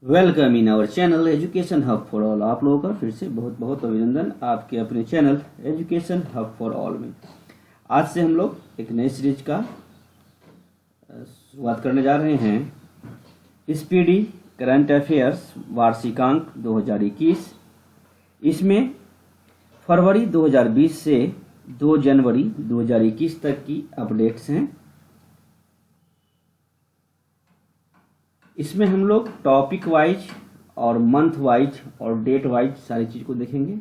Welcome in our channel education hub for all. आप लोगों का फिर से बहुत बहुत अभिनंदन आपके अपने channel education hub for all में। आज से हम लोग एक नई सीरीज का शुरुआत करने जा रहे हैं। स्पीडी करंट अफेयर्स वार्षिकांक 2021। इसमें फरवरी 2020 से 2 जनवरी 2021 तक की अपडेट्स हैं। इसमें हम लोग टॉपिक वाइज और मंथ वाइज और डेट वाइज सारी चीज़ को देखेंगे।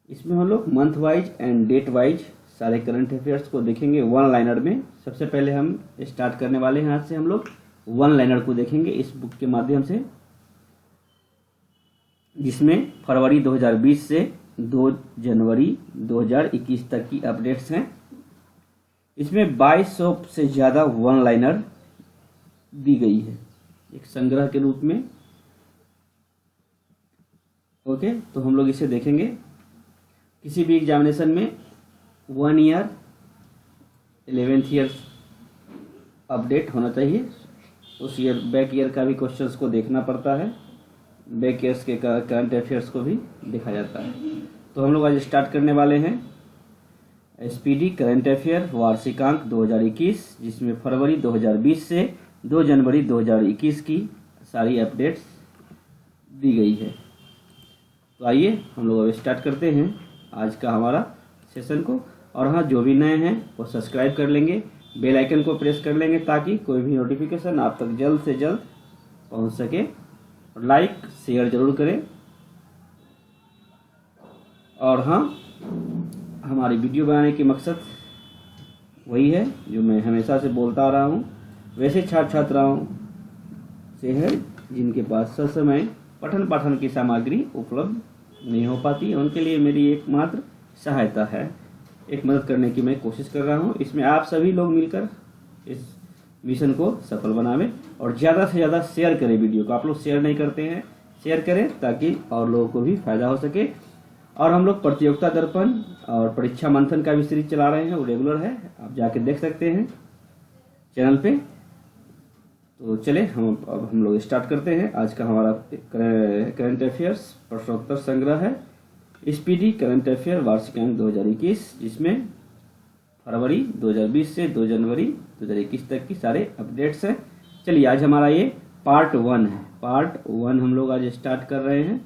इसमें हम लोग month wise and date wise सारे करंट अफेयर्स को देखेंगे वन लाइनर में। सबसे पहले हम स्टार्ट करने वाले हैं। आज से हम लोग वन लाइनर को देखेंगे इस बुक के माध्यम से, जिसमें फरवरी 2020 से 2 जनवरी 2021 तक की अपडेट्स हैं। इसमें 2200 से ज़्यादा वन लाइनर दी गई है एक संग्रह के रूप में। ओके, तो हम लोग इसे देखेंगे। किसी भी एग्जामिनेशन में 1 ईयर 11th ईयर अपडेट होना चाहिए। उस ईयर बैक ईयर का भी क्वेश्चंस को देखना पड़ता है, बैक ईयर्स के करंट अफेयर्स को भी देखा जाता है। तो हम लोग आज स्टार्ट करने वाले हैं स्पीडी करंट अफेयर वार्षिकांक 2021, जिसमें फरवरी 2020 से 2 जनवरी 2021 की सारी अपडेट्स दी गई है। तो आइए हम लोग अब स्टार्ट करते हैं आज का हमारा सेशन को। और हाँ, जो भी नए हैं वो सब्सक्राइब कर लेंगे, बेल आइकन को प्रेस कर लेंगे ताकि कोई भी नोटिफिकेशन आप तक जल्द से जल्द पहुंच सके। और लाइक शेयर जरूर करें। और हाँ, हमारी वीडियो बनाने की मकसद वही है जो मैं हमेशा से बोलता आ रहा हूँ। वैसे छात्र छात्राओं से है जिनके पास ससमय पठन पाठन की सामग्री उपलब्ध नहीं हो पाती, उनके लिए मेरी एकमात्र सहायता है, एक मदद करने की मैं कोशिश कर रहा हूँ। इसमें आप सभी लोग मिलकर इस मिशन को सफल बनावें और ज़्यादा से ज़्यादा शेयर करें वीडियो को। आप लोग शेयर नहीं करते हैं, शेयर करें ताकि और लोगों को भी फायदा हो सके। और हम लोग प्रतियोगिता दर्पण और परीक्षा मंथन का भी सीरीज चला रहे हैं, वो रेगुलर है, आप जाके देख सकते हैं चैनल पे। तो चले अब हम लोग स्टार्ट करते हैं। आज का हमारा करंट अफेयर्स प्रश्नोत्तर संग्रह है स्पीडी करंट अफेयर वार्षिकांक 2021, जिसमें फरवरी 2020 से 2 जनवरी 2021 तक की सारे अपडेट्स हैं। चलिए, आज हमारा ये पार्ट 1 है। पार्ट 1 हम लोग आज स्टार्ट कर रहे हैं।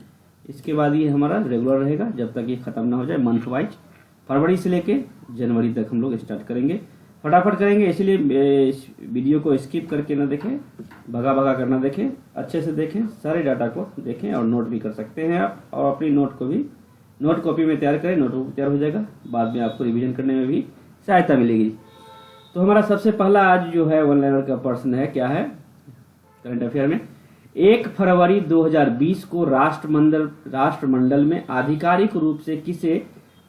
इसके बाद ये हमारा रेगुलर रहेगा जब तक ये ख़त्म ना हो जाए। मंथ वाइज फरवरी से लेके जनवरी तक हम लोग स्टार्ट करेंगे। फटाफट करेंगे, इसलिए वीडियो को स्किप करके ना देखें, भगा भगा करना देखें, अच्छे से देखें, सारे डाटा को देखें और नोट भी कर सकते हैं आप। और अपनी नोट को भी नोट कॉपी में तैयार करें, नोटबुक तैयार हो जाएगा, बाद में आपको रिवीजन करने में भी सहायता मिलेगी। तो हमारा सबसे पहला आज जो है वन लाइनर का प्रश्न है, क्या है करंट अफेयर में। 1 फरवरी 2020 को राष्ट्रमंडल में आधिकारिक रूप से किसे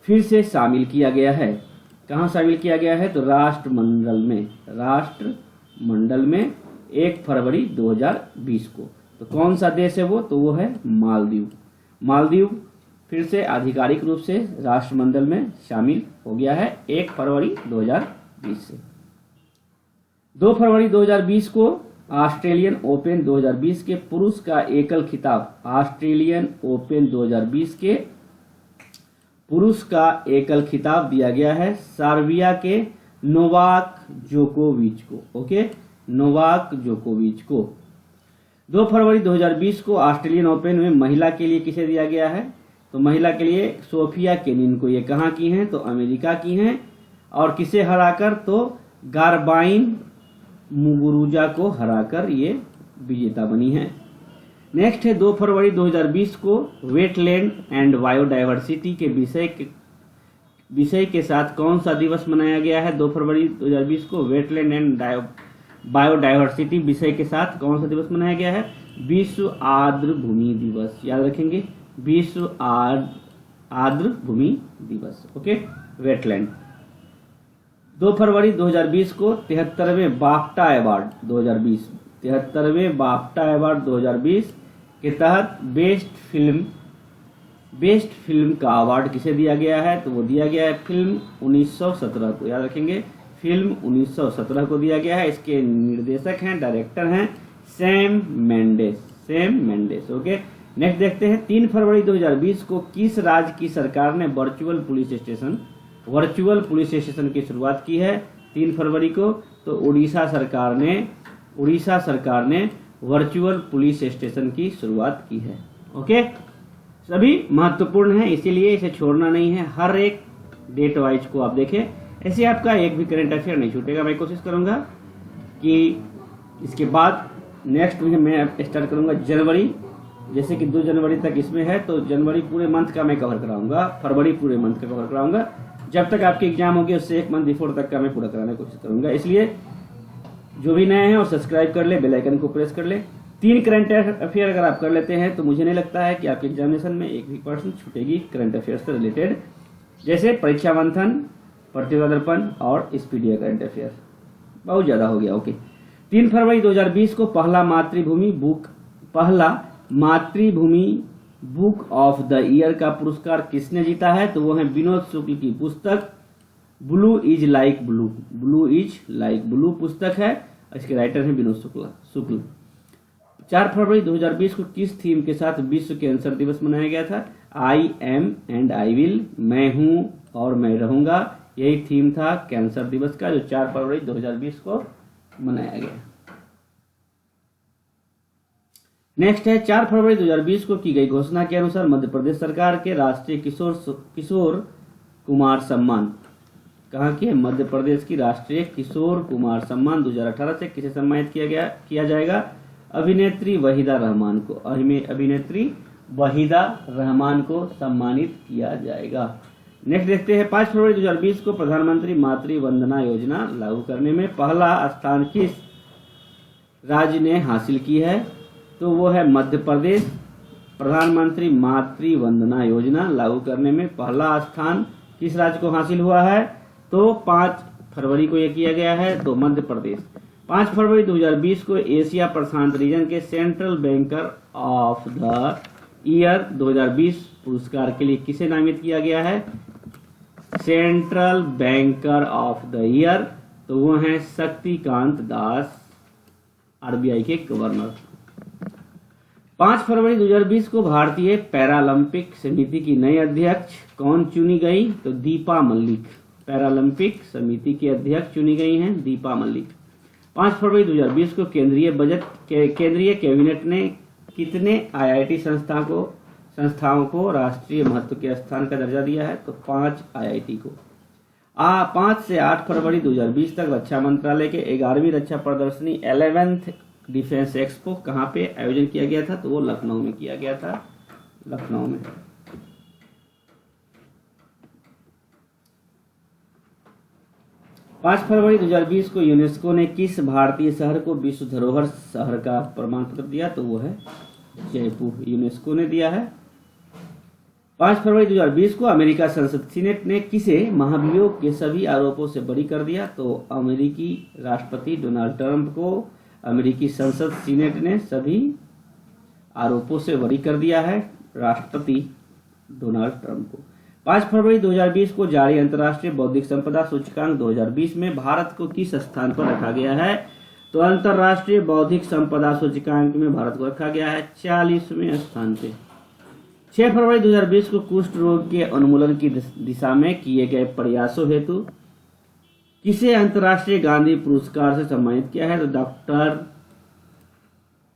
फिर से शामिल किया गया है? कहाँ शामिल किया गया है? तो राष्ट्रमंडल में 1 फरवरी 2020 को। तो कौन सा देश है वो? तो वो है मालदीव। मालदीव फिर से आधिकारिक रूप से राष्ट्रमंडल में शामिल हो गया है 1 फरवरी 2020 से। 2 फरवरी 2020 को ऑस्ट्रेलियन ओपन 2020 के पुरुष का एकल खिताब, ऑस्ट्रेलियन ओपन 2020 के पुरुष का एकल खिताब दिया गया है सर्बिया के नोवाक जोकोविच को। ओके, नोवाक जोकोविच को। 2 फरवरी 2020 को ऑस्ट्रेलियन ओपन में महिला के लिए किसे दिया गया है? तो महिला के लिए सोफिया केनिन को। ये कहाँ की हैं? तो अमेरिका की हैं। और किसे हराकर? तो गारबाइन मुगुरुजा को हराकर ये विजेता बनी है। नेक्स्ट है 2 फरवरी 2020 को वेटलैंड एंड बायोडाइवर्सिटी के विषय के साथ कौन सा दिवस मनाया गया है? 2 फरवरी 2020 को वेटलैंड एंड बायोडाइवर्सिटी विषय के साथ कौन सा दिवस मनाया गया है? विश्व आर्द्र भूमि दिवस। याद रखेंगे, विश्व आर्द्र भूमि दिवस। Okay, wetland. 2 फरवरी 2020 को 73वें बाफ्टा अवार्ड 2020, 73वें बाफ्टा अवार्ड 2020 के तहत बेस्ट फिल्म का अवार्ड किसे दिया गया है? तो वो दिया गया है फिल्म 1917 को। याद रखेंगे, फिल्म 1917 को दिया गया है। इसके निर्देशक हैं, डायरेक्टर हैं सैम मेंडेस। ओके, नेक्स्ट देखते हैं 3 फरवरी 2020 को किस राज्य की सरकार ने वर्चुअल पुलिस स्टेशन की शुरुआत की है? 3 फरवरी को तो उड़ीसा सरकार ने वर्चुअल पुलिस स्टेशन की शुरुआत की है। ओके, सभी महत्वपूर्ण है, इसीलिए इसे छोड़ना नहीं है। हर एक डेट वाइज को आप देखें, ऐसे आपका एक भी करंट अफेयर नहीं छूटेगा। मैं कोशिश करूंगा कि इसके बाद नेक्स्ट वीक मैं स्टार्ट करूंगा जनवरी, जैसे कि 2 जनवरी तक इसमें है, तो जनवरी पूरे मंथ का मैं कवर कराऊंगा, फरवरी पूरे मंथ का कवर कराऊंगा। जब तक आपके एग्जाम होगी उससे 1 मंथ बिफोर तक का मैं पूरा कराने की कोशिश करूंगा। इसलिए जो भी नए हैं वो सब्सक्राइब कर ले, बेल आइकन को प्रेस कर ले। 3 करंट अफेयर अगर आप कर लेते हैं तो मुझे नहीं लगता है कि आपके एग्जामिनेशन में एक भी % छूटेगी करंट अफेयर से रिलेटेड, जैसे परीक्षा मंथन, प्रतिभा दर्पण और स्पीडिया करंट अफेयर। बहुत ज्यादा हो गया। ओके, 3 फरवरी 2020 को पहला मातृभूमि बुक ऑफ द ईयर का पुरस्कार किसने जीता है? तो वो है विनोद शुक्ल की पुस्तक ब्लू इज लाइक ब्लू पुस्तक है। इसके राइटर हैं विनोद शुक्ल। 4 फरवरी 2020 को किस थीम के साथ विश्व कैंसर दिवस मनाया गया था? I am and I will, मैं हूं और मैं रहूंगा, यही थीम था कैंसर दिवस का, जो 4 फरवरी 2020 को मनाया गया। नेक्स्ट है 4 फरवरी 2020 को की गई घोषणा के अनुसार मध्य प्रदेश सरकार के राष्ट्रीय किशोर कुमार सम्मान, कहाँ की है? मध्य प्रदेश की राष्ट्रीय किशोर कुमार सम्मान 2018 से किसे सम्मानित किया जाएगा? अभिनेत्री वहीदा रहमान को सम्मानित किया जाएगा। नेक्स्ट देखते हैं 5 फरवरी 2020 को प्रधानमंत्री मातृ वंदना योजना लागू करने में पहला स्थान किस राज्य ने हासिल की है? तो वो है मध्य प्रदेश। प्रधानमंत्री मातृ वंदना योजना लागू करने में पहला स्थान किस राज्य को हासिल हुआ है? तो 5 फरवरी को यह किया गया है, तो मध्य प्रदेश। 5 फरवरी 2020 को एशिया प्रशांत रीजन के central banker of the year 2020 पुरस्कार के लिए किसे नामित किया गया है? Central banker of the year, तो वो हैं शक्तिकांत दास, आरबीआई के गवर्नर। 5 फरवरी 2020 को भारतीय पैरालंपिक समिति की नई अध्यक्ष कौन चुनी गई? तो दीपा मलिक। पैरालंपिक समिति की अध्यक्ष चुनी गई हैं दीपा मलिक। 5 फरवरी 2020 को केंद्रीय कैबिनेट ने कितने आईआईटी संस्थाओं को राष्ट्रीय महत्व के स्थान का दर्जा दिया है? तो 5 आईआईटी को। 5 से 8 फरवरी 2020 तक रक्षा मंत्रालय के 11वीं रक्षा प्रदर्शनी 11th डिफेंस एक्सपो कहाँ पे आयोजन किया गया था? तो वो लखनऊ में किया गया था, लखनऊ में। पाँच फरवरी 2020 को यूनेस्को ने किस भारतीय शहर को विश्व धरोहर शहर का प्रमाण पत्र दिया? तो वो है जयपुर, यूनेस्को ने दिया है। 5 फरवरी 2020 को अमेरिका संसद सीनेट ने किसे महाभियोग के सभी आरोपों से बरी कर दिया? तो अमेरिकी राष्ट्रपति डोनाल्ड ट्रंप को अमेरिकी संसद सीनेट ने सभी आरोपों से बरी कर दिया है, राष्ट्रपति डोनाल्ड ट्रंप को। 5 फरवरी 2020 को जारी अंतर्राष्ट्रीय बौद्धिक संपदा सूचकांक 2020 में भारत को किस स्थान पर रखा गया है? तो अंतर्राष्ट्रीय बौद्धिक संपदा सूचकांक में भारत को रखा गया है 40वें स्थान पे। 6 फरवरी 2020 को कुष्ठ रोग के उन्मूलन की दिशा में किए गए प्रयासों हेतु किसे अंतर्राष्ट्रीय गांधी पुरस्कार से सम्मानित किया है? तो डॉक्टर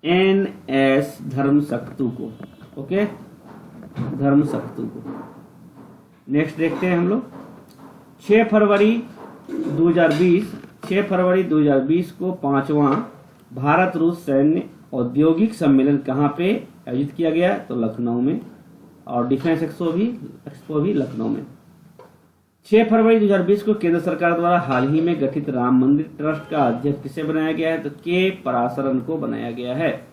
NS धर्मसक्तु को। ओके, धर्मसक्तु को। नेक्स्ट देखते हैं हम लोग 6 फरवरी 2020 को 5वां भारत रूस सैन्य औद्योगिक सम्मेलन कहाँ पे आयोजित किया गया? तो लखनऊ में, और डिफेंस एक्सपो भी लखनऊ में। 6 फरवरी 2020 को केंद्र सरकार द्वारा हाल ही में गठित राम मंदिर ट्रस्ट का अध्यक्ष किसे बनाया गया है? तो के पराशरन को बनाया गया है।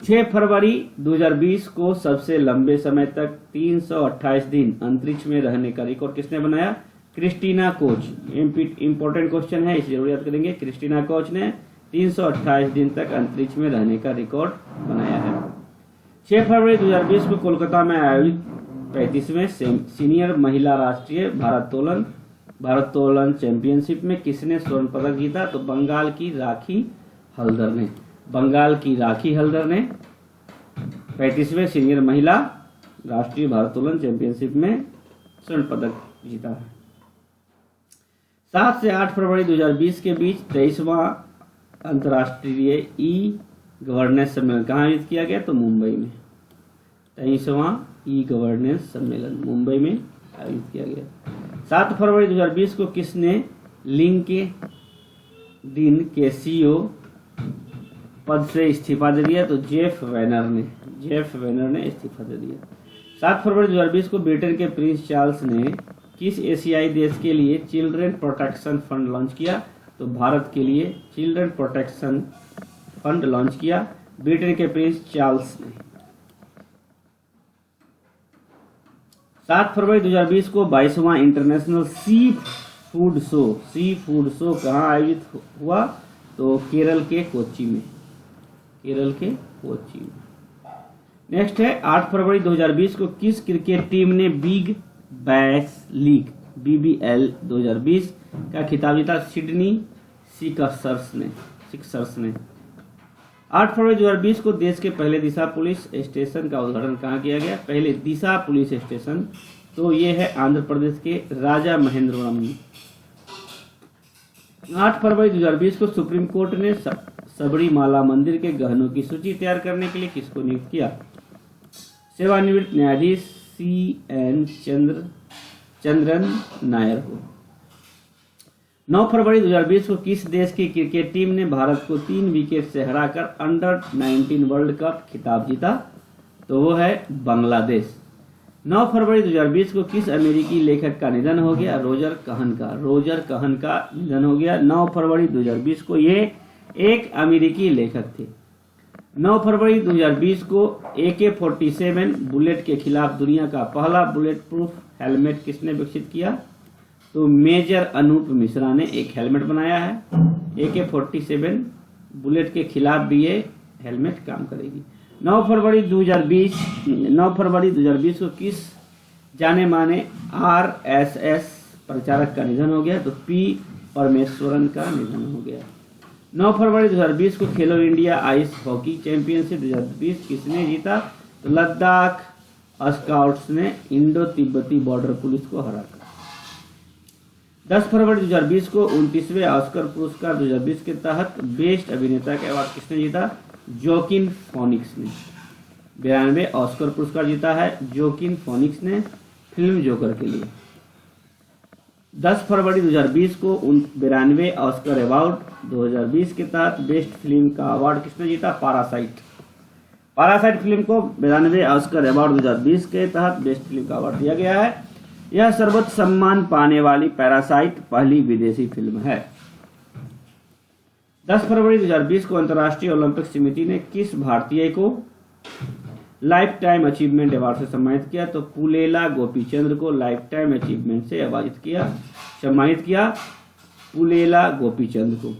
6 फरवरी 2020 को सबसे लंबे समय तक 328 दिन अंतरिक्ष में रहने का रिकॉर्ड किसने बनाया? Christina Koch. इंपॉर्टेंट क्वेश्चन है, इसे जरूर याद करेंगे। क्रिस्टीना कोच ने 328 दिन तक अंतरिक्ष में रहने का रिकॉर्ड बनाया है। 6 फरवरी 2020 को कोलकाता में आयोजित 35वें सीनियर महिला राष्ट्रीय भारोत्तोलन चैंपियनशिप में किसने स्वर्ण पदक जीता? तो बंगाल की राखी हल्दर ने। बंगाल की राखी हल्दर ने 35वें सीनियर महिला राष्ट्रीय भारोत्तोलन चैंपियनशिप में स्वर्ण पदक जीता है। 7 से 8 फरवरी 2020 के बीच 23वां अंतर्राष्ट्रीय ई गवर्नेंस सम्मेलन कहाँ आयोजित किया गया? तो मुंबई में। 23वां ई गवर्नेंस सम्मेलन मुंबई में आयोजित किया गया। 7 फरवरी 2020 को किसने लिंक्डइन के सीईओ पद से इस्तीफा दे दिया? तो जेफ वेनर ने इस्तीफा दे दिया। 7 फरवरी 2020 को ब्रिटेन के प्रिंस चार्ल्स ने किस एशियाई देश के लिए चिल्ड्रन प्रोटेक्शन फंड लॉन्च किया? तो भारत के लिए चिल्ड्रन प्रोटेक्शन फंड लॉन्च किया ब्रिटेन के प्रिंस चार्ल्स ने। 7 फरवरी 2020 को 22वां इंटरनेशनल सी फूड शो कहाँ आयोजित हुआ? तो केरल के कोच्चि में। नेक्स्ट है 8 फरवरी 2020 को किस क्रिकेट टीम ने बिग बैश लीग BBL 2020 का खिताब जीता? सिडनी सिक्सर्स ने। 8 फरवरी 2020 को देश के पहले दिशा पुलिस स्टेशन का उद्घाटन कहाँ किया गया? पहले दिशा पुलिस स्टेशन तो ये है आंध्र प्रदेश के राजा महेंद्रवरम में। 8 फरवरी 2020 को सुप्रीम कोर्ट ने सबरीमाला मंदिर के गहनों की सूची तैयार करने के लिए किसको नियुक्त किया? सेवानिवृत्त न्यायाधीश CN चंद्रन नायर को। 9 फरवरी 2020 को किस देश की क्रिकेट टीम ने भारत को 3 विकेट से हराकर अंडर-19 वर्ल्ड कप खिताब जीता? तो वो है बांग्लादेश। 9 फरवरी 2020 को किस अमेरिकी लेखक का निधन हो गया? रोजर कहन का निधन हो गया 9 फरवरी 2020 को। ये एक अमेरिकी लेखक थे। 9 फरवरी 2020 को AK-47 बुलेट के खिलाफ दुनिया का पहला बुलेट प्रूफ हेलमेट किसने विकसित किया? तो मेजर अनूप मिश्रा ने एक हेलमेट बनाया है। AK-47 बुलेट के खिलाफ भी ये हेलमेट काम करेगी। 9 फरवरी 2020 को किस जाने माने RSS प्रचारक का निधन हो गया? तो P परमेश्वरन का निधन हो गया। 9 फरवरी 2020 को खेलो इंडिया आइस हॉकी चैंपियनशिप 2020 किसने जीता? तो लद्दाख स्काउट्स ने इंडो तिब्बती बॉर्डर पुलिस को हराकर। 10 फरवरी 2020 को 29वें ऑस्कर पुरस्कार 2020 के तहत बेस्ट अभिनेता का अवार्ड किसने जीता? जोकिन फोनिक्स ने। 92 ऑस्कर पुरस्कार जीता है जोकिन फोनिक्स ने फिल्म जोकर के लिए। 10 फरवरी 2020 को 92वें ऑस्कर अवार्ड 2020 के तहत बेस्ट फिल्म का अवार्ड किसने जीता? पैरासाइट फिल्म को 92वें ऑस्कर अवार्ड 2020 के तहत बेस्ट फिल्म का अवार्ड दिया गया है। यह सर्वोच्च सम्मान पाने वाली पैरासाइट पहली विदेशी फिल्म है। 10 फरवरी 2020 को अंतर्राष्ट्रीय ओलंपिक समिति ने किस भारतीय को लाइफ टाइम अचीवमेंट अवार्ड से सम्मानित किया? तो पुलेला गोपीचंद को लाइफ टाइम अचीवमेंट से सम्मानित किया पुलेला गोपीचंद को।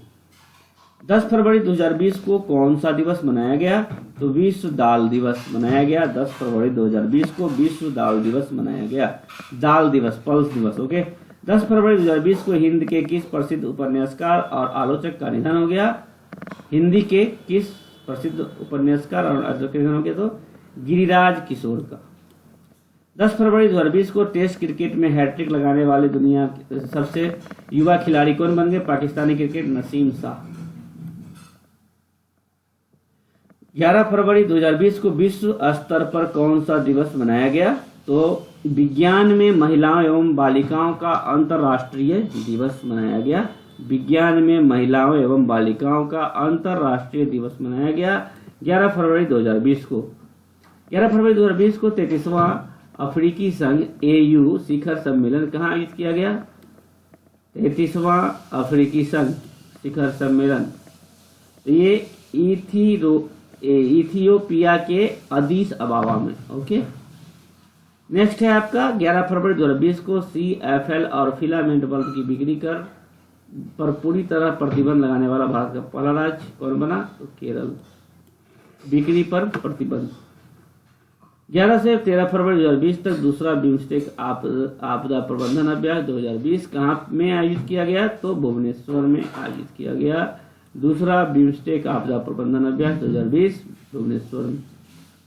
10 फरवरी 2020 को कौन सा दिवस मनाया गया? तो विश्व दाल दिवस मनाया गया। 10 फरवरी 2020 को विश्व दाल दिवस मनाया गया। दाल दिवस, पल्स दिवस। ओके। 10 फरवरी 2020 को हिंद के किस प्रसिद्ध उपन्यासकार और आलोचक का निधन हो गया? हिंदी के किस प्रसिद्ध उपन्यासकार और आलोचक का निधन हो गया? तो गिरिराज किशोर का। 10 फरवरी 2020 को टेस्ट क्रिकेट में हैट्रिक लगाने वाले दुनिया के सबसे युवा खिलाड़ी कौन बन गए? पाकिस्तानी क्रिकेट नसीम शाह। 11 फरवरी 2020 को विश्व स्तर पर कौन सा दिवस मनाया गया? तो विज्ञान में महिलाओं एवं बालिकाओं का अंतर्राष्ट्रीय दिवस मनाया गया। विज्ञान में महिलाओं एवं बालिकाओं का अंतर्राष्ट्रीय दिवस मनाया गया 11 फरवरी 2020 को। 11 फरवरी 2020 को 33वां अफ्रीकी संघ AU शिखर सम्मेलन कहाँ आयोजित किया गया? 33वां अफ्रीकी संघ शिखर सम्मेलन ये इथियोपिया के अदीस अबाबा में। ओके। नेक्स्ट है आपका 11 फरवरी 2020 को CFL और फिलामेंट बल्ब की बिक्री पर पूरी तरह प्रतिबंध लगाने वाला भारत का पहला राज्य कौन बना? तो केरल। बिक्री पर प्रतिबंध। 11 से 13 फरवरी 2020 तक दूसरा बिम्स्टेक आपदा प्रबंधन अभ्यास 2020 कहाँ में आयोजित किया गया? तो भुवनेश्वर में आयोजित किया गया। दूसरा बिम्स्टेक आपदा प्रबंधन अभ्यास 2020 भुवनेश्वर में।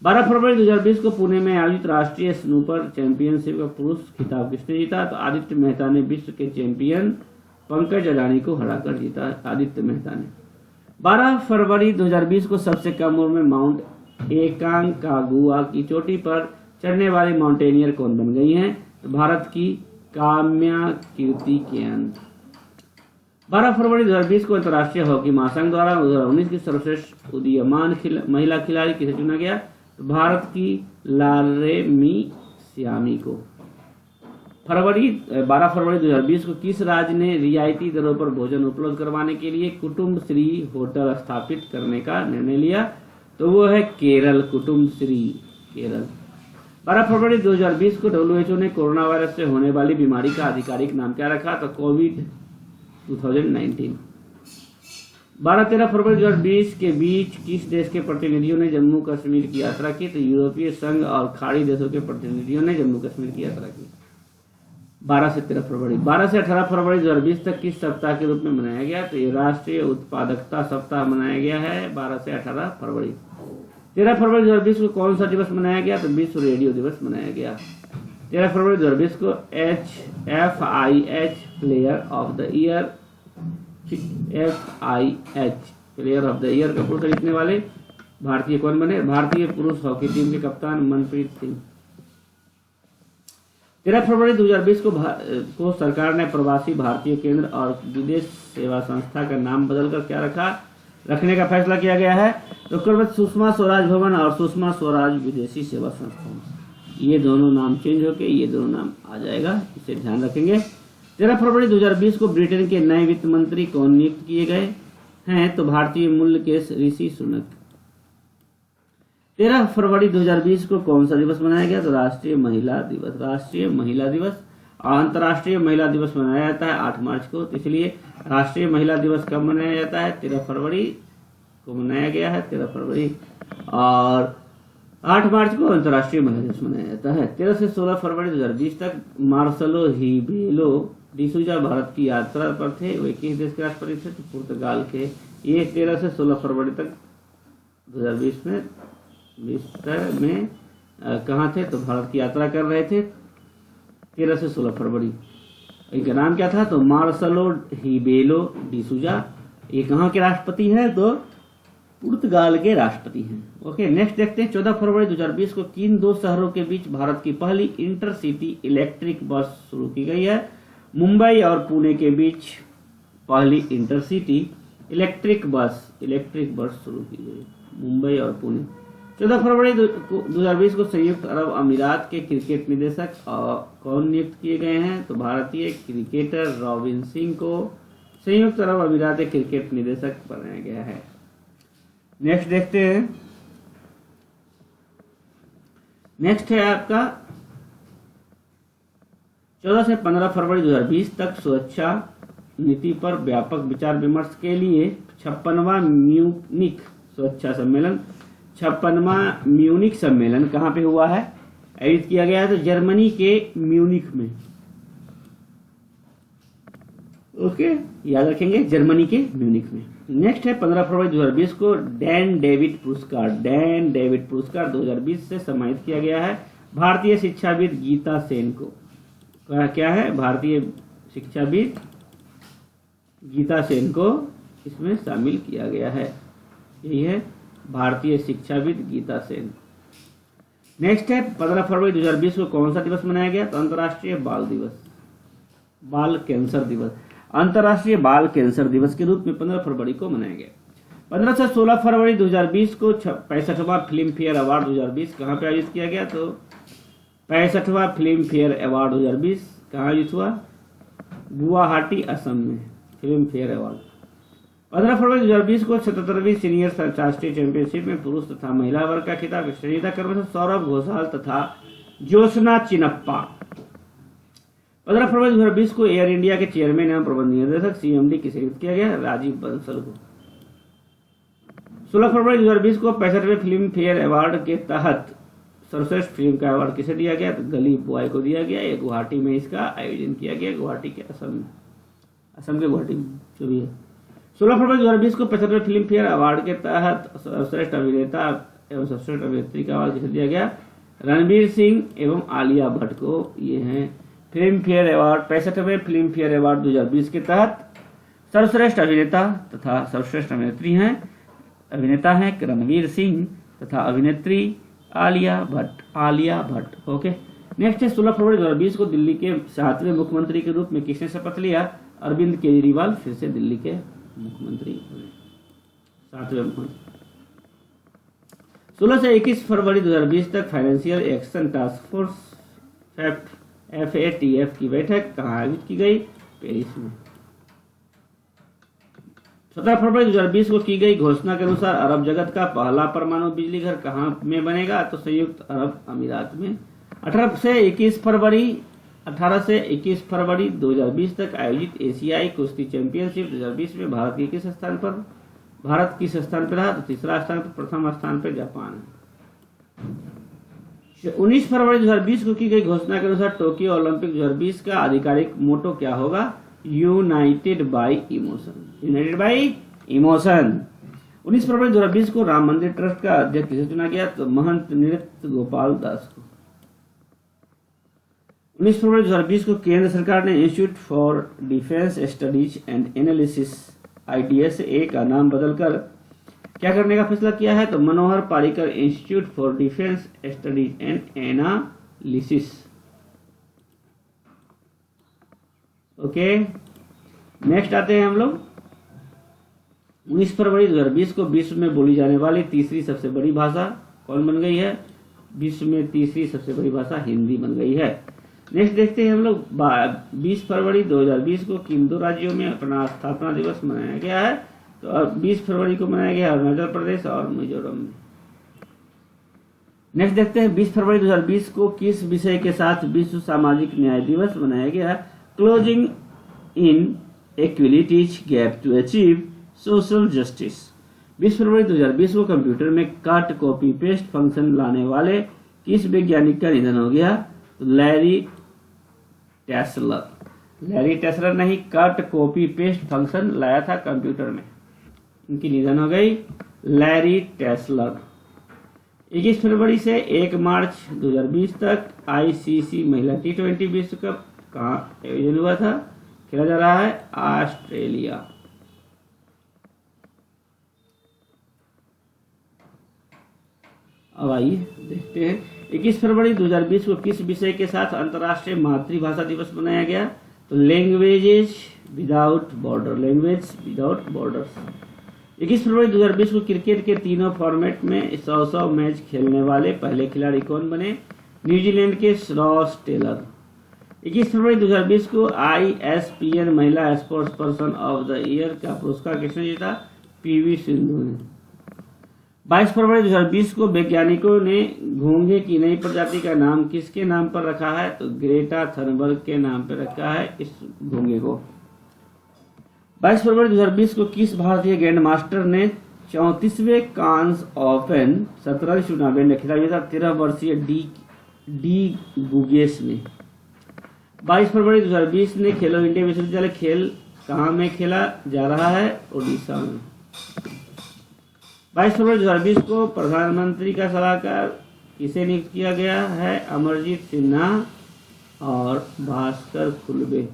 12 फरवरी 2020 को पुणे में आयोजित राष्ट्रीय स्नूपर चैंपियनशिप का पुरुष खिताब किसने जीता? तो आदित्य मेहता ने विश्व के चैंपियन पंकज अडानी को हराकर जीता। आदित्य मेहता ने। 12 फरवरी 2020 को सबसे कम उम्र में माउंट एकांकागुआ की चोटी पर चढ़ने वाली माउंटेनियर कौन बन गई हैं? तो भारत की काम्या कीर्ति केन। 12 फरवरी 2020 को अंतर्राष्ट्रीय हॉकी महासंघ द्वारा 2019 की सर्वश्रेष्ठ उदीयमान महिला खिलाड़ी किसे चुना गया? तो भारत की लारेमी श्यामी को। 12 फरवरी 2020 को किस राज्य ने रियायती दरों पर भोजन उपलब्ध करवाने के लिए कुटुंब श्री होटल स्थापित करने का निर्णय लिया? तो वो है केरल, कुटुंब श्री केरल। 12 फरवरी 2020 को WHO ने कोरोना वायरस से होने वाली बीमारी का आधिकारिक नाम क्या रखा? तो कोविड 2019। 12-13 फरवरी 2020 के बीच किस देश के प्रतिनिधियों ने जम्मू कश्मीर की यात्रा की? तो यूरोपीय संघ और खाड़ी देशों के प्रतिनिधियों ने जम्मू कश्मीर की यात्रा की। 12 से 13 फरवरी। 12 से 18 फरवरी 2020 तक किस सप्ताह के रूप में मनाया गया? तो ये राष्ट्रीय उत्पादकता सप्ताह मनाया गया है 12 से 18 फरवरी। 13 फरवरी 2020 को कौन सा दिवस मनाया गया? तो विश्व रेडियो दिवस मनाया गया। 13 फरवरी 2020 को FIH player of the year FIH player of the year का पुरस्कार जीतने वाले भारतीय कौन बने? भारतीय पुरुष हॉकी टीम के कप्तान मनप्रीत सिंह। 13 फरवरी 2020 को सरकार ने प्रवासी भारतीय केंद्र और विदेश सेवा संस्था का नाम बदलकर क्या रखने का फैसला किया गया है? तो क्रमशः सुषमा स्वराज भवन और सुषमा स्वराज विदेशी सेवा संस्थान। ये दोनों नाम चेंज होके ये दोनों नाम आ जाएगा, इसे ध्यान रखेंगे। 13 फरवरी 2020 को ब्रिटेन के नए वित्त मंत्री कौन नियुक्त किए गए हैं? तो भारतीय मूल के ऋषि सुनक। 13 फरवरी 2020 को कौन सा दिवस मनाया गया? तो राष्ट्रीय महिला दिवस। राष्ट्रीय महिला दिवस। अंतर्राष्ट्रीय महिला दिवस मनाया जाता है 8 मार्च को, तो इसलिए राष्ट्रीय महिला दिवस कब मनाया जाता है? 13 फरवरी को मनाया गया है, 13 फरवरी। और 8 मार्च को अंतर्राष्ट्रीय महिला दिवस मनाया जाता है। 13 से 16 फरवरी 2020 तक मार्सेलो हिबेलो डिसूजा भारत की यात्रा पर थे। वे किस देश के राष्ट्रपति थे? तो पुर्तगाल के। ये 13 से 16 फरवरी तक 2020 में कहाँ थे? तो भारत की यात्रा कर रहे थे 13 से 16 फरवरी। इनका नाम क्या था? तो मार्सेलो हिबेलो डिसूजा। ये कहाँ के राष्ट्रपति हैं? तो पुर्तगाल के राष्ट्रपति हैं। ओके, नेक्स्ट देखते हैं। 14 फरवरी 2020 को किन 2 शहरों के बीच भारत की पहली इंटरसिटी इलेक्ट्रिक बस शुरू की गई है? मुंबई और पुणे के बीच पहली इंटरसिटी इलेक्ट्रिक बस शुरू की गई, मुंबई और पुणे। 14 फरवरी 2020 को संयुक्त अरब अमीरात के क्रिकेट निदेशक कौन नियुक्त किए गए हैं? तो भारतीय क्रिकेटर रॉबिन सिंह को संयुक्त अरब अमीरात के क्रिकेट निदेशक बनाया गया है। नेक्स्ट देखते हैं। नेक्स्ट है आपका 14 से 15 फरवरी 2020 तक सुरक्षा नीति पर व्यापक विचार विमर्श के लिए 56वां म्यूनिख सुरक्षा सम्मेलन 56वां म्यूनिख सम्मेलन कहाँ पे हुआ है? आयोजित किया गया है तो जर्मनी के म्यूनिख में। ओके, याद रखेंगे, जर्मनी के म्यूनिख में। नेक्स्ट है 15 फरवरी 2020 को डैन डेविड पुरस्कार 2020 से सम्मानित किया गया है भारतीय शिक्षाविद गीता सेन को। क्या है? भारतीय शिक्षाविद गीता सेन को इसमें शामिल किया गया है। यही है भारतीय शिक्षाविद गीता सेन। नेक्स्ट है 15 फरवरी 2020 को कौन सा दिवस मनाया गया? तो अंतर्राष्ट्रीय बाल कैंसर दिवस। अंतर्राष्ट्रीय बाल कैंसर दिवस के रूप में 15 फरवरी को मनाया गया। 15 से 16 फरवरी 2020 को 65वां फिल्म फेयर अवार्ड 2020 कहाँ पे आयोजित किया गया? तो 65वां फिल्म फेयर अवार्ड 2020 कहाँ आयोजित हुआ? गुवाहाटी, असम में फिल्म फेयर अवार्ड। 15 फरवरी 2020 को 77वीं सीनियर राष्ट्रीय चैंपियनशिप में पुरुष तथा महिला वर्ग का खिताब किसने जीता? क्रमशः सौरभ घोषाल तथा ज्योत्सना चिनप्पा। 15 फरवरी 2020 को एयर इंडिया के चेयरमैन एवं प्रबंध निदेशक CMD किसे नियुक्त किया गया? राजीव बंसल को। 16 फरवरी 2020 को 65वें फिल्म फेयर अवार्ड के तहत सर्वश्रेष्ठ फिल्म का अवार्ड किसे दिया गया? तो गली बॉय को दिया गया। ये गुवाहाटी में इसका आयोजन किया गया, गुवाहाटी के असम के गुवाहाटी में जो भी है। 16 फरवरी 2020 को 75वें फिल्म फेयर अवार्ड के तहत सर्वश्रेष्ठ अभिनेता एवं सर्वश्रेष्ठ अभिनेत्री का अवार्ड किसे दिया गया? रणवीर सिंह एवं आलिया भट्ट को। ये हैं फिल्म फेयर अवार्ड। 65वें फिल्म फेयर अवार्ड 2020 के तहत सर्वश्रेष्ठ अभिनेता तथा सर्वश्रेष्ठ अभिनेता हैं रणवीर सिंह तथा अभिनेत्री आलिया भट्ट। ओके, नेक्स्ट है 16 फरवरी 2020 को दिल्ली के 7वें मुख्यमंत्री के रूप में किसने शपथ लिया? अरविंद केजरीवाल फिर से दिल्ली के मुख्यमंत्री बने, 7वें मुख्यमंत्री। 16 से 21 फरवरी 2020 तक financial action task force FATF की बैठक कहाँ आयोजित की गई? पेरिस में। 17 फरवरी 2020 को की गई घोषणा के अनुसार अरब जगत का पहला परमाणु बिजली घर कहाँ में बनेगा? तो संयुक्त अरब अमीरात में। 18 से 21 फरवरी 2020 तक आयोजित एशियाई कुश्ती चैंपियनशिप 2020 में भारत किस स्थान पर रहा? तो तीसरा स्थान पर। प्रथम स्थान पर जापान है। 19 फरवरी 2020 को की गई घोषणा के अनुसार टोक्यो ओलंपिक 2020 का आधिकारिक मोटो क्या होगा? United bye emotion. 19 फरवरी 2020 को राम मंदिर ट्रस्ट का अध्यक्ष किसे चुना गया? तो महंत नृत्य गोपाल दास को। 19 फरवरी 2020 को केंद्र सरकार ने institute for defence studies and analysis IDSA का नाम बदलकर क्या करने का फैसला किया है? तो Manohar Parrikar institute for defence studies and analysis. Okay, next आते हैं हम लोग 19 फरवरी 2020 को विश्व में बोली जाने वाली तीसरी सबसे बड़ी भाषा कौन बन गई है? विश्व में तीसरी सबसे बड़ी भाषा हिंदी बन गई है। नेक्स्ट देखते हैं हम लोग 20 फरवरी 2020 को किन दो राज्यों में अपना स्थापना दिवस मनाया गया है? तो 20 फरवरी को मनाया गया अरुणाचल प्रदेश और मिजोरम में। नेक्स्ट देखते हैं 20 फरवरी 2020 को किस विषय के साथ विश्व सामाजिक न्याय दिवस मनाया गया? Closing inequalities gap to achieve social justice. 20 फरवरी 2020 को कंप्यूटर में कट कॉपी पेस्ट फंक्शन लाने वाले किस वैज्ञानिक का निधन हो गया? तो लैरी टेस्लर ने ही कट कॉपी पेस्ट फंक्शन लाया था कंप्यूटर में, इनकी निधन हो गई लैरी टेस्लर। 21 फरवरी से 1 मार्च 2020 तक ICC महिला T20 विश्व कप कहाँ आयोजन हुआ था? खेला जा रहा है ऑस्ट्रेलिया। अब आइए देखते हैं 21 फरवरी 2020 को किस विषय के साथ अंतर्राष्ट्रीय मातृभाषा दिवस मनाया गया? तो लैंग्वेज विदाउट बॉर्डर्स। 21 फरवरी 2020 को क्रिकेट के तीनों फॉर्मेट में 100 मैच खेलने वाले पहले खिलाड़ी कौन बने? न्यूजीलैंड के रॉस टेलर। 21 फरवरी 2020 को ISPN महिला sports person of the year का पुरस्कार किसने जीता? PV सिंधु ने। 22 फरवरी 2020 को वैज्ञानिकों ने घोंघे की नई प्रजाति का नाम किसके नाम पर रखा है? तो ग्रेटा थनबर्ग के नाम पर रखा है इस घोंघे को। 22 फरवरी 2020 को किस भारतीय ग्रैंड मास्टर ने 34वें कांस ओपन 17 टूर्नामेंट में खिताब जीता? 13 वर्षीय डी गुगेस ने। 22 फरवरी 2020 ने खेलो इंडिया विश्वविद्यालय खेल कहाँ में खेला जा रहा है? उड़ीसा में। 22 फरवरी 2020 को प्रधानमंत्री का सलाहकार किसे नियुक्त किया गया है? अमरजीत सिन्हा और भास्कर खुलबे।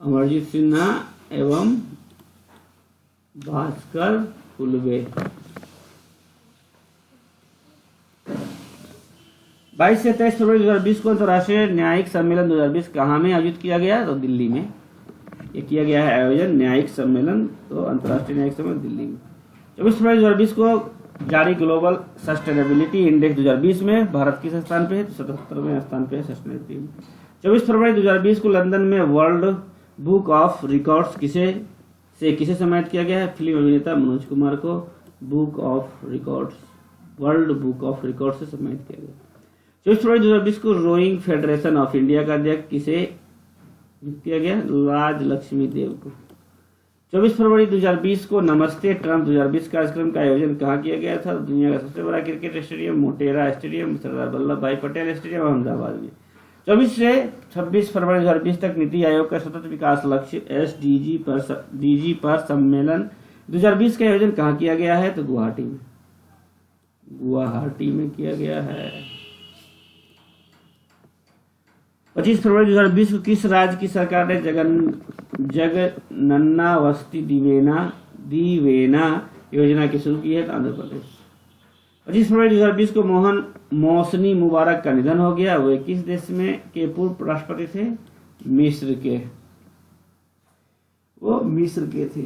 अमरजीत सिन्हा एवं भास्कर खुलबे। 22 से 23 फरवरी 2020 को अंतर्राष्ट्रीय न्यायिक सम्मेलन 2020 कहाँ में आयोजित किया गया? तो दिल्ली में ये किया गया है आयोजन न्यायिक सम्मेलन, तो अंतर्राष्ट्रीय न्यायिक सम्मेलन दिल्ली में। 24 फरवरी 2020 को जारी ग्लोबल सस्टेनेबिलिटी इंडेक्स 2020 में भारत किस स्थान पे है? 77वें स्थान पे है सस्टेनेबिलिटी में। 24 फरवरी 2020 को लंदन में वर्ल्ड बुक ऑफ रिकॉर्ड्स किसे सम्मानित किया गया है? फिल्म अभिनेता मनोज कुमार को वर्ल्ड बुक ऑफ रिकॉर्ड से सम्मानित किया गया। 24 फरवरी 2020 को रोइंग फेडरेशन ऑफ इंडिया का अध्यक्ष किसे किया गया? राज लक्ष्मी देव को। 24 फरवरी 2020 को नमस्ते ट्रंप 2020 कार्यक्रम का आयोजन कहाँ किया गया था? दुनिया का सबसे बड़ा cricket stadium Motera stadium, Sardar Vallabh भाई पटेल स्टेडियम अहमदाबाद में। 24 से 26 फरवरी 2020 तक नीति आयोग का सतत विकास लक्ष्य SDG पर सम्मेलन 2020 का आयोजन कहाँ किया गया है? तो गुवाहाटी में किया गया है। 25 फरवरी 2020 को किस राज्य की सरकार ने जगनन्नावस्ती दीवेना योजना की शुरू की है? तो आंध्र प्रदेश। 25 फरवरी 2020 को मोहसिनी मुबारक का निधन हो गया। वे किस देश में के पूर्व राष्ट्रपति थे? मिस्र के। वो मिस्र के थे।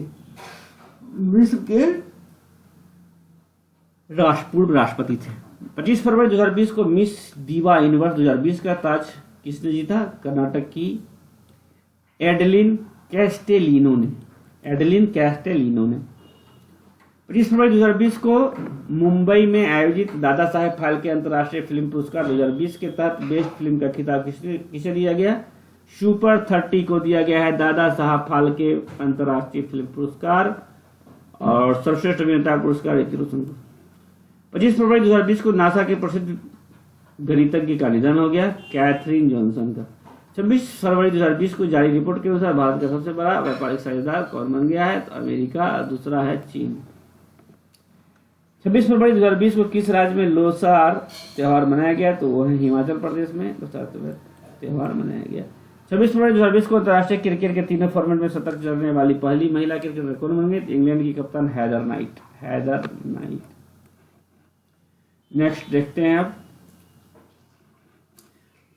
मिस्र के पूर्व राष्ट्रपति थे। 25 फरवरी 2020 को मिस दीवा यूनिवर्स 2020 का ताज किसने जीता? कर्नाटक की एडलिन कैस्टेलिनो ने। 25 फरवरी 2020 को मुंबई में आयोजित दादा साहेब फाल्के अंतर्राष्ट्रीय फिल्म पुरस्कार 2020 के तहत बेस्ट फिल्म का खिताब किसे दिया गया? सुपर 30 को दिया गया है दादा साहब फाल्के अंतर्राष्ट्रीय फिल्म पुरस्कार। और सर्वश्रेष्ठ अभिनेता पुरस्कार ऋतिक रोशन को। 25 फरवरी 2020 को नासा के प्रसिद्ध गणितज्ञ का निधन हो गया, कैथरीन जॉनसन का। 26 फरवरी 2020 को जारी रिपोर्ट के अनुसार भारत का सबसे बड़ा व्यापारिक साझेदार कौन बन गया है? तो अमेरिका, दूसरा है चीन। 26 फरवरी 2020 को किस राज्य में लोसार त्योहार मनाया गया? तो वो है हिमाचल प्रदेश में लोसार त्योहार मनाया गया। 26 फरवरी 2020 को अंतर्राष्ट्रीय क्रिकेट के तीनों फॉर्मेट में शतक जड़ने वाली पहली महिला क्रिकेटर कौन बन गई? इंग्लैंड की कप्तान हैदर नाइट। नेक्स्ट देखते हैं अब।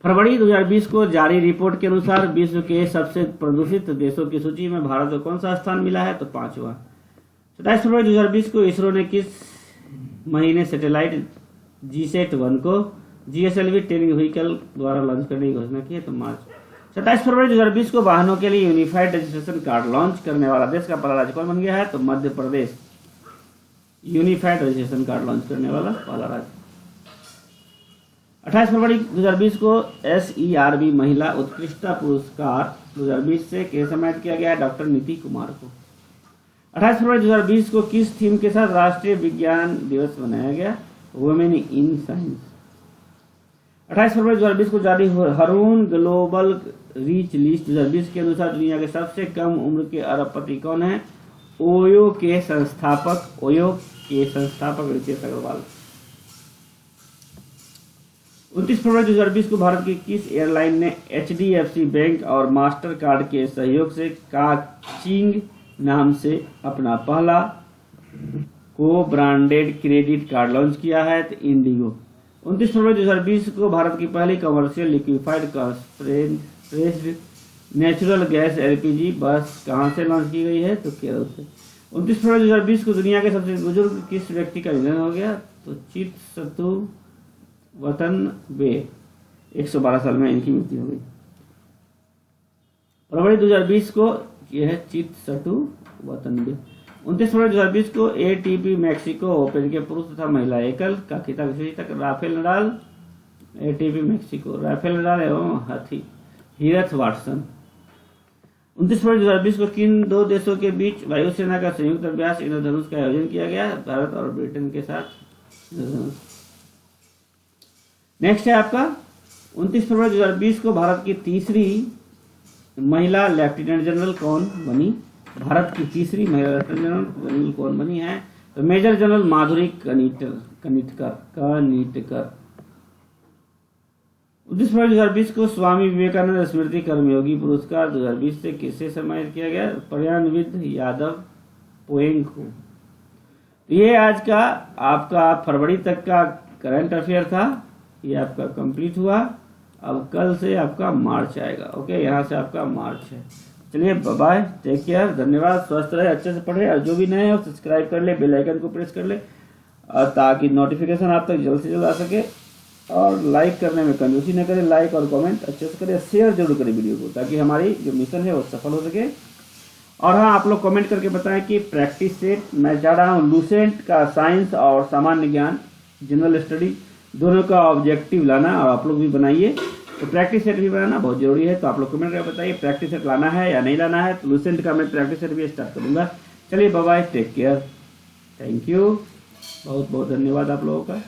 फरवरी 2020 को जारी रिपोर्ट के अनुसार विश्व के सबसे प्रदूषित देशों की सूची में भारत को कौन सा स्थान मिला है? तो 5वां। 27 फरवरी 2020 को इसरो ने किस महीने सैटेलाइट GSAT-1 को GSLV टेलिंग व्हीकल द्वारा लॉन्च करने की घोषणा की है? तो मार्च। 27 फरवरी 2020 को वाहनों के लिए यूनिफाइड रजिस्ट्रेशन कार्ड लॉन्च करने वाला देश का पहला राज्य कौन बन गया है? तो Madhya Pradesh. Unified registration card launch करने वाला पहला राज्य। 28 फरवरी 2020 को SERB महिला उत्कृष्टता पुरस्कार 2020 से किसे सम्मानित किया गया है? डॉक्टर नीति कुमार को। 28 फरवरी 2020 को किस थीम के साथ राष्ट्रीय विज्ञान दिवस मनाया गया? Women in science. 28 फरवरी 2020 को जारी हरून ग्लोबल रीच लिस्ट 2020 के अनुसार दुनिया के सबसे कम उम्र के अरबपति कौन है? ओयो के संस्थापक रितेश अग्रवाल। 29 फरवरी 2020 को भारत की किस एयरलाइन ने HDFC बैंक और मास्टर कार्ड के सहयोग से काचिंग नाम से अपना पहला को ब्रांडेड क्रेडिट कार्ड लॉन्च किया है? तो इंडिगो। 29 फरवरी 2020 को भारत की पहली commercial liquefied compressed natural gas LPG बस कहां से लॉन्च की गई है? तो केरल से। 29 फरवरी 2020 को दुनिया के सबसे बुजुर्ग किस व्यक्ति का निधन हो गया? तो चित्सतु वतनबे। 112 साल में इनकी मृत्यु हो गई। फरवरी 2020 को यह है चित्सतु वतनबे। 29 फरवरी 2020 को ATP मैक्सिको ओपन के पुरुष तथा महिला एकल का खिताब तक राफेल नडाल ATP मैक्सिको एवं हीरथ वाटसन। 29 फरवरी 2020 को किन दो देशों के बीच वायुसेना का संयुक्त अभ्यास इंद्रधनुष का आयोजन किया गया? भारत और ब्रिटेन के साथ इंद्रधनुष। नेक्स्ट है आपका 29 फरवरी 2020 को भारत की तीसरी महिला लेफ्टिनेंट जनरल कौन बनी? भारत की तीसरी महिला लेफ्टिनेंट जनरल कौन बनी है? तो मेजर जनरल माधुरी कनिटकर। 29 फरवरी 2020 को स्वामी विवेकानंद स्मृति कर्मयोगी पुरस्कार 2020 से किसे सम्मानित किया गया? प्रयानविद यादव पोएंग को। ये आज का आपका फरवरी तक का करंट अफेयर था। ये आपका कंप्लीट हुआ। अब कल से आपका मार्च आएगा। ओके, यहाँ से आपका मार्च है। चलिए बाय, टेक केयर, धन्यवाद। स्वस्थ रहे, अच्छे से पढ़े और जो भी नए हो सब्सक्राइब कर ले, बेल आइकन को प्रेस कर ले ताकि नोटिफिकेशन आप तक जल्द से जल्द आ सके। और लाइक करने में कंजूसी न करें, लाइक और कमेंट अच्छे से करें, शेयर जरूर करें वीडियो को ताकि हमारी जो मिशन है वो सफल हो सके। और हाँ, आप लोग कमेंट करके बताएं कि प्रैक्टिस सेट मैं चाह रहा हूँ लूसेंट का साइंस और सामान्य ज्ञान जनरल स्टडी दोनों का ऑब्जेक्टिव लाना, और आप लोग भी बनाइए। तो प्रैक्टिस सेट भी बनाना बहुत जरूरी है। तो आप लोग कमेंट करके बताइए प्रैक्टिस सेट लाना है या नहीं लाना है। तो लूसेंट का मैं प्रैक्टिस सेट भी स्टार्ट करूँगा। चलिए bye, take care, thank you, बहुत बहुत धन्यवाद आप लोगों का।